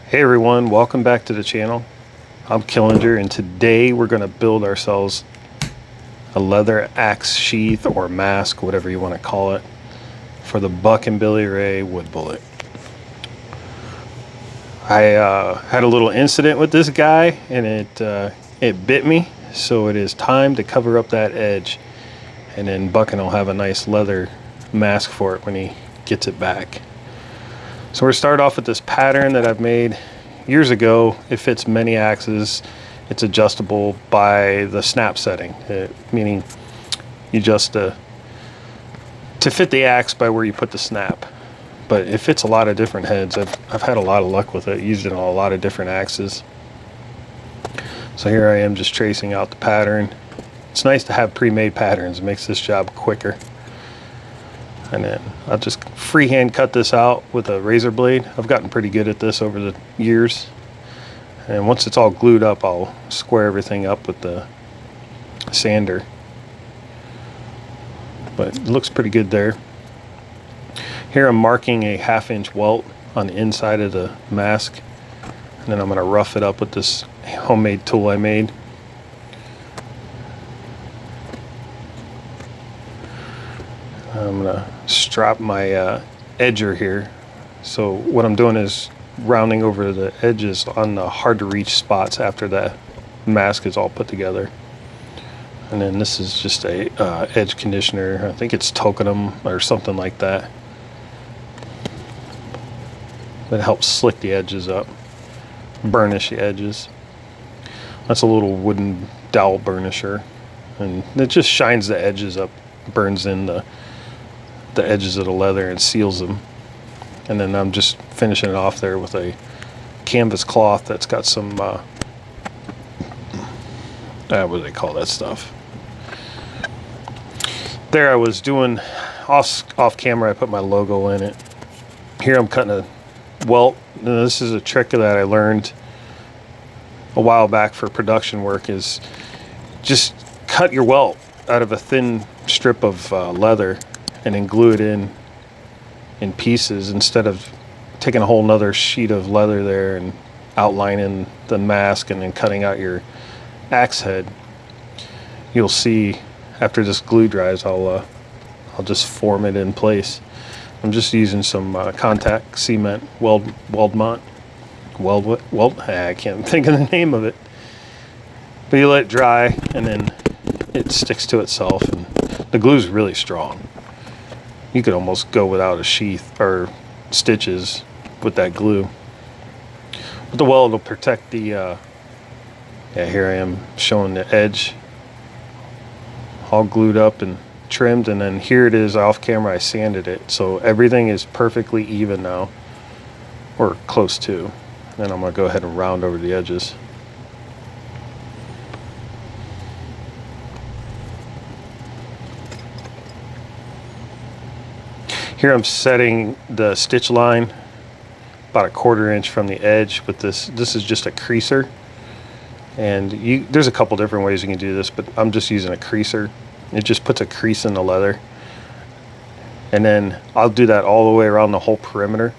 Hey everyone, welcome back to the channel. I'm Killinger, and today we're going to build ourselves a leather axe sheath or mask, whatever you want to call it, for the Buckin Billy Ray wood bullet. I had a little incident with this guy, and it bit me, so it is time to cover up that edge, and then Buckin will have a nice leather mask for it when he gets it back. So we're going to start off with this pattern that I've made years ago. It fits many axes. It's adjustable by the snap setting, meaning you adjust to fit the axe by where you put the snap. But it fits a lot of different heads. I've had a lot of luck with it, used it on a lot of different axes. So here I am just tracing out the pattern. It's nice to have pre-made patterns. It makes this job quicker. And then I'll just freehand cut this out with a razor blade. I've gotten pretty good at this over the years. And once it's all glued up, I'll square everything up with the sander. But it looks pretty good there. Here I'm marking a 1/2 inch welt on the inside of the mask. And then I'm going to rough it up with this homemade tool I made. I'm going to strap my edger here. So what I'm doing is rounding over the edges on the hard to reach spots after the mask is all put together. And then this is just a edge conditioner. I think it's Tokenum or something like that. That helps slick the edges up, burnish the edges. That's a little wooden dowel burnisher, and it just shines the edges up, burns in the edges of the leather and seals them. And then I'm just finishing it off there with a canvas cloth that's got some what do they call that stuff? There I was doing off camera, I put my logo in it. Here I'm cutting a welt. This is a trick that I learned a while back for production work, is just cut your welt out of a thin strip of leather and then glue it in pieces, instead of taking a whole nother sheet of leather there and outlining the mask and then cutting out your axe head. You'll see after this glue dries, I'll just form it in place. I'm just using some contact cement weldmont. I can't think of the name of it. But you let it dry and then it sticks to itself, and the glue's really strong. You could almost go without a sheath or stitches with that glue. But the weld will protect the, yeah, here I am showing the edge all glued up and trimmed, and then here it is off camera, I sanded it. So everything is perfectly even now, or close to. Then I'm gonna go ahead and round over the edges. Here I'm setting the stitch line about 1/4 inch from the edge with this. This is just a creaser, and there's a couple different ways you can do this, but I'm just using a creaser. It just puts a crease in the leather, and then I'll do that all the way around the whole perimeter.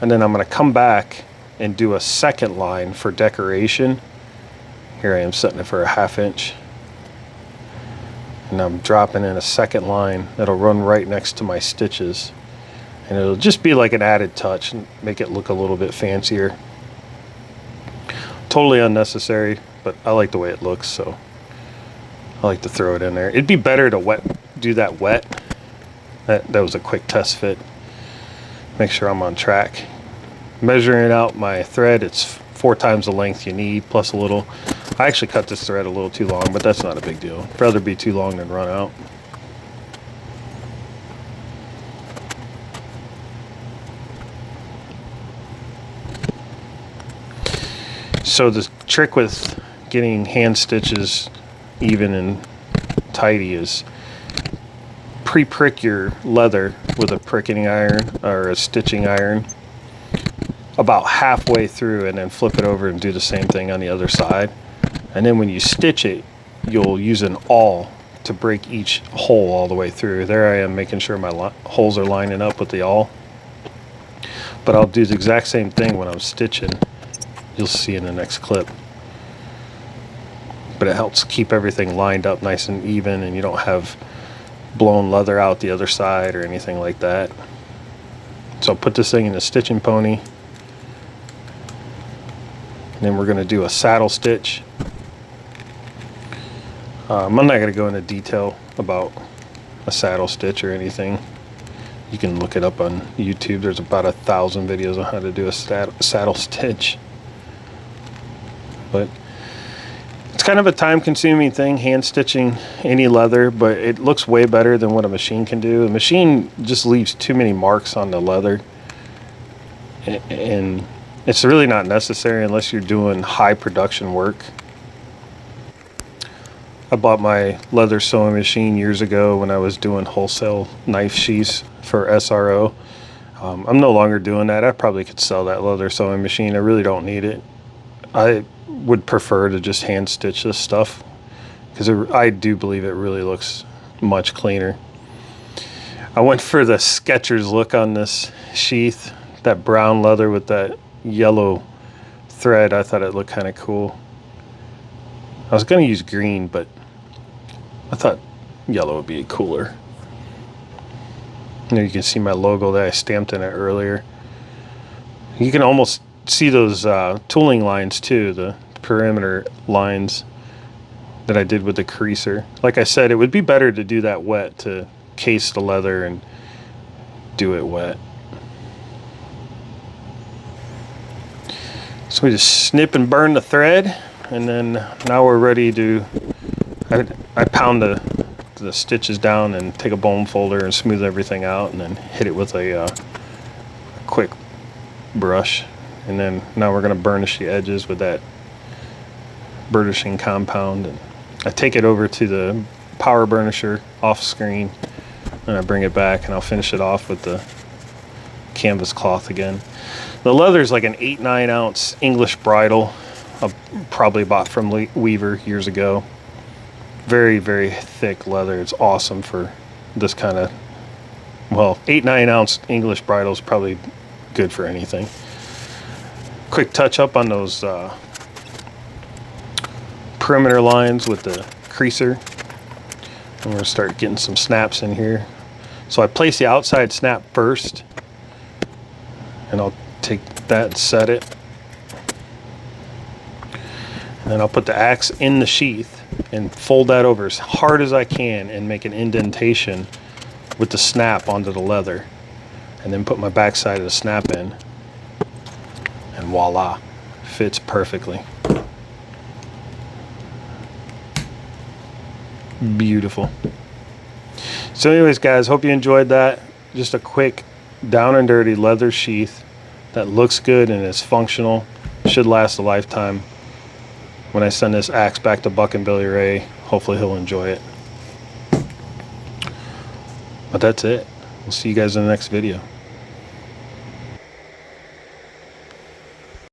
And then I'm going to come back and do a second line for decoration. Here I am setting it for a 1/2 inch. And I'm dropping in a second line that'll run right next to my stitches, and it'll just be like an added touch and make it look a little bit fancier. Totally unnecessary, but I like the way it looks, so I like to throw it in there. It'd be better to do that wet. That was a quick test fit. Make sure I'm on track. Measuring out my thread, it's 4 times the length you need plus a little. I actually cut this thread a little too long, but that's not a big deal. I'd rather be too long than run out. So the trick with getting hand stitches even and tidy is pre-prick your leather with a pricking iron or a stitching iron about halfway through, and then flip it over and do the same thing on the other side. And then when you stitch it, you'll use an awl to break each hole all the way through. There I am making sure my holes are lining up with the awl. But I'll do the exact same thing when I'm stitching. You'll see in the next clip. But it helps keep everything lined up nice and even, and you don't have blown leather out the other side or anything like that. So I'll put this thing in the stitching pony. And then we're going to do a saddle stitch. I'm not going to go into detail about a saddle stitch or anything. You can look it up on YouTube. There's about 1,000 videos on how to do a saddle stitch. But it's kind of a time-consuming thing, hand stitching any leather, but it looks way better than what a machine can do. A machine just leaves too many marks on the leather, and it's really not necessary unless you're doing high production work. I bought my leather sewing machine years ago when I was doing wholesale knife sheaths for SRO. I'm no longer doing that. I probably could sell that leather sewing machine. I really don't need it. I would prefer to just hand stitch this stuff because I do believe it really looks much cleaner. I went for the Skechers look on this sheath, that brown leather with that yellow thread. I thought it looked kind of cool. I was going to use green, but I thought yellow would be cooler. There you can see my logo that I stamped in it earlier. You can almost see those tooling lines too, the perimeter lines that I did with the creaser. Like I said, it would be better to do that wet, to case the leather and do it wet. So we just snip and burn the thread, and then now we're ready to, I pound the stitches down and take a bone folder and smooth everything out, and then hit it with a quick brush. And then now we're going to burnish the edges with that burnishing compound. And I take it over to the power burnisher off screen, and I bring it back, and I'll finish it off with the canvas cloth again. The leather is like an 8-9 ounce English bridle. I probably bought from Weaver years ago. Very, very thick leather. It's awesome for this kind of, well, 8-9 ounce English bridle is probably good for anything. Quick touch up on those perimeter lines with the creaser. I'm going to start getting some snaps in here. So I place the outside snap first, and I'll take that and set it. And then I'll put the axe in the sheath and fold that over as hard as I can and make an indentation with the snap onto the leather. And then put my back side of the snap in. And voila, fits perfectly. Beautiful. So anyways, guys, hope you enjoyed that. Just a quick down and dirty leather sheath that looks good and is functional. Should last a lifetime. When I send this axe back to Buckin Billy Ray, hopefully he'll enjoy it. But that's it. We'll see you guys in the next video.